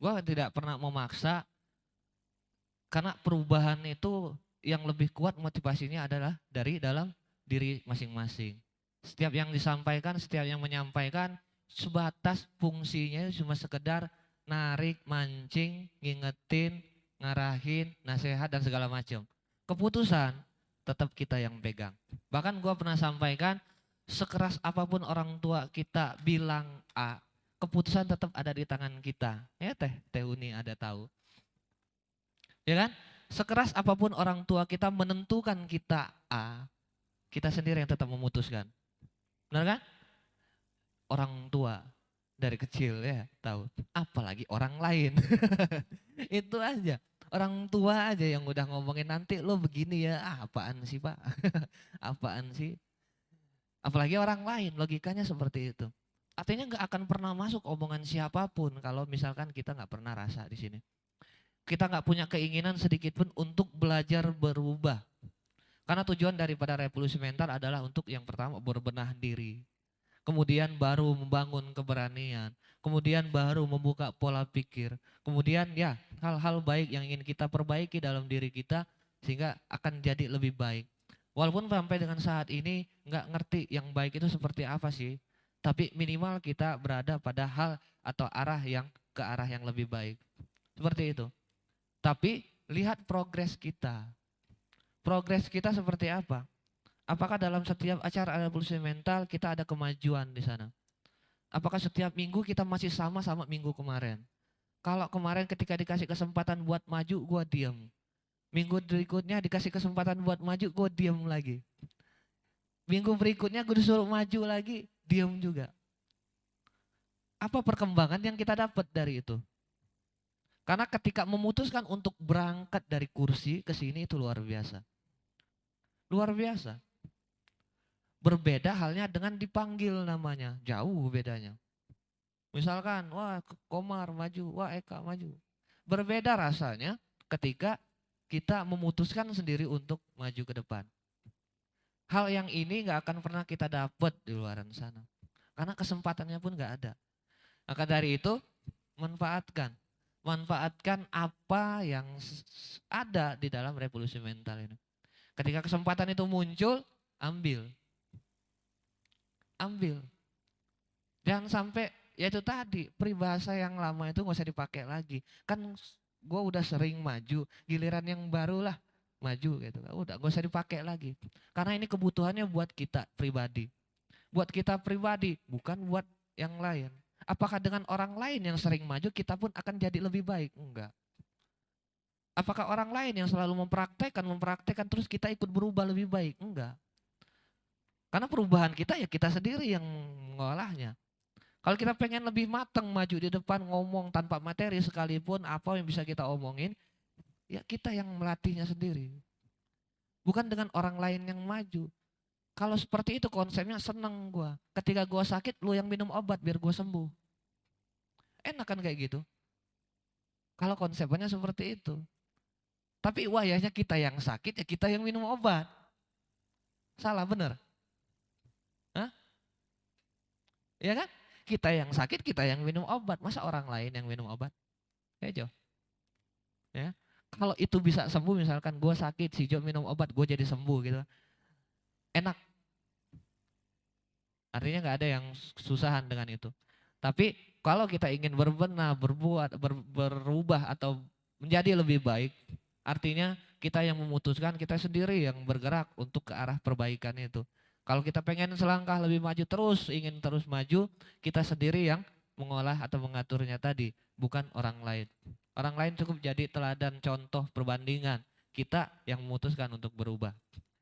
Gue tidak pernah memaksa karena perubahan itu yang lebih kuat motivasinya adalah dari dalam diri masing-masing. Setiap yang disampaikan, setiap yang menyampaikan sebatas fungsinya cuma sekedar narik, mancing, ngingetin, ngarahin, nasihat dan segala macam. Keputusan tetap kita yang pegang. Bahkan gue pernah sampaikan sekeras apapun orang tua kita bilang A, keputusan tetap ada di tangan kita. Ya Teh Uni ada tahu. Ya kan? Sekeras apapun orang tua kita menentukan kita A, kita sendiri yang tetap memutuskan. Benar kan? Orang tua dari kecil ya tahu. Apalagi orang lain. Itu aja. Orang tua aja yang udah ngomongin nanti lo begini ya. Ah, apaan sih Pak? Apaan sih? Apalagi orang lain, logikanya seperti itu. Artinya nggak akan pernah masuk omongan siapapun kalau misalkan kita nggak pernah rasa di sini. Kita nggak punya keinginan sedikit pun untuk belajar berubah. Karena tujuan daripada revolusi mental adalah untuk yang pertama berbenah diri. Kemudian baru membangun keberanian. Kemudian baru membuka pola pikir. Kemudian ya hal-hal baik yang ingin kita perbaiki dalam diri kita sehingga akan jadi lebih baik. Walaupun sampai dengan saat ini nggak ngerti yang baik itu seperti apa sih. Tapi minimal kita berada pada hal atau arah yang ke arah yang lebih baik. Seperti itu. Tapi lihat progres kita. Progres kita seperti apa? Apakah dalam setiap acara revolusi mental kita ada kemajuan di sana? Apakah setiap minggu kita masih sama minggu kemarin? Kalau kemarin ketika dikasih kesempatan buat maju, gue diam. Minggu berikutnya dikasih kesempatan buat maju, gue diam lagi. Minggu berikutnya gue disuruh maju lagi, diam juga. Apa perkembangan yang kita dapat dari itu? Karena ketika memutuskan untuk berangkat dari kursi ke sini itu luar biasa. Luar biasa. Berbeda halnya dengan dipanggil namanya, jauh bedanya. Misalkan, wah Komar maju, wah Eka maju. Berbeda rasanya ketika kita memutuskan sendiri untuk maju ke depan. Hal yang ini gak akan pernah kita dapat di luar sana. Karena kesempatannya pun gak ada. Maka dari itu, manfaatkan. Manfaatkan apa yang ada di dalam revolusi mental ini. Ketika kesempatan itu muncul, ambil. Ambil. Jangan sampai, ya itu tadi, peribahasa yang lama itu gak usah dipakai lagi. Kan gue udah sering maju, giliran yang baru lah maju gitu. Udah gak usah dipakai lagi. Karena ini kebutuhannya buat kita pribadi. Buat kita pribadi, bukan buat yang lain. Apakah dengan orang lain yang sering maju kita pun akan jadi lebih baik? Enggak. Apakah orang lain yang selalu mempraktekkan terus kita ikut berubah lebih baik? Enggak. Karena perubahan kita ya kita sendiri yang mengolahnya. Kalau kita pengen lebih matang maju di depan ngomong tanpa materi sekalipun apa yang bisa kita omongin, ya kita yang melatihnya sendiri. Bukan dengan orang lain yang maju. Kalau seperti itu konsepnya seneng gue. Ketika gue sakit lu yang minum obat biar gue sembuh. Enak kan kayak gitu. Kalau konsepnya seperti itu. Tapi wayahnya kita yang sakit ya kita yang minum obat. Salah bener? Hah? Ya kan? Kita yang sakit kita yang minum obat. Masa orang lain yang minum obat? Ya Jo. Ya. Kalau itu bisa sembuh misalkan gue sakit si Jo minum obat gue jadi sembuh gitu. Enak. Artinya nggak ada yang susahan dengan itu. Tapi kalau kita ingin berbenah, berbuat, berubah atau menjadi lebih baik, artinya kita yang memutuskan, kita sendiri yang bergerak untuk ke arah perbaikan itu. Kalau kita pengen selangkah lebih maju terus, ingin terus maju, kita sendiri yang mengolah atau mengaturnya tadi, bukan orang lain. Orang lain cukup jadi teladan, contoh, perbandingan. Kita yang memutuskan untuk berubah.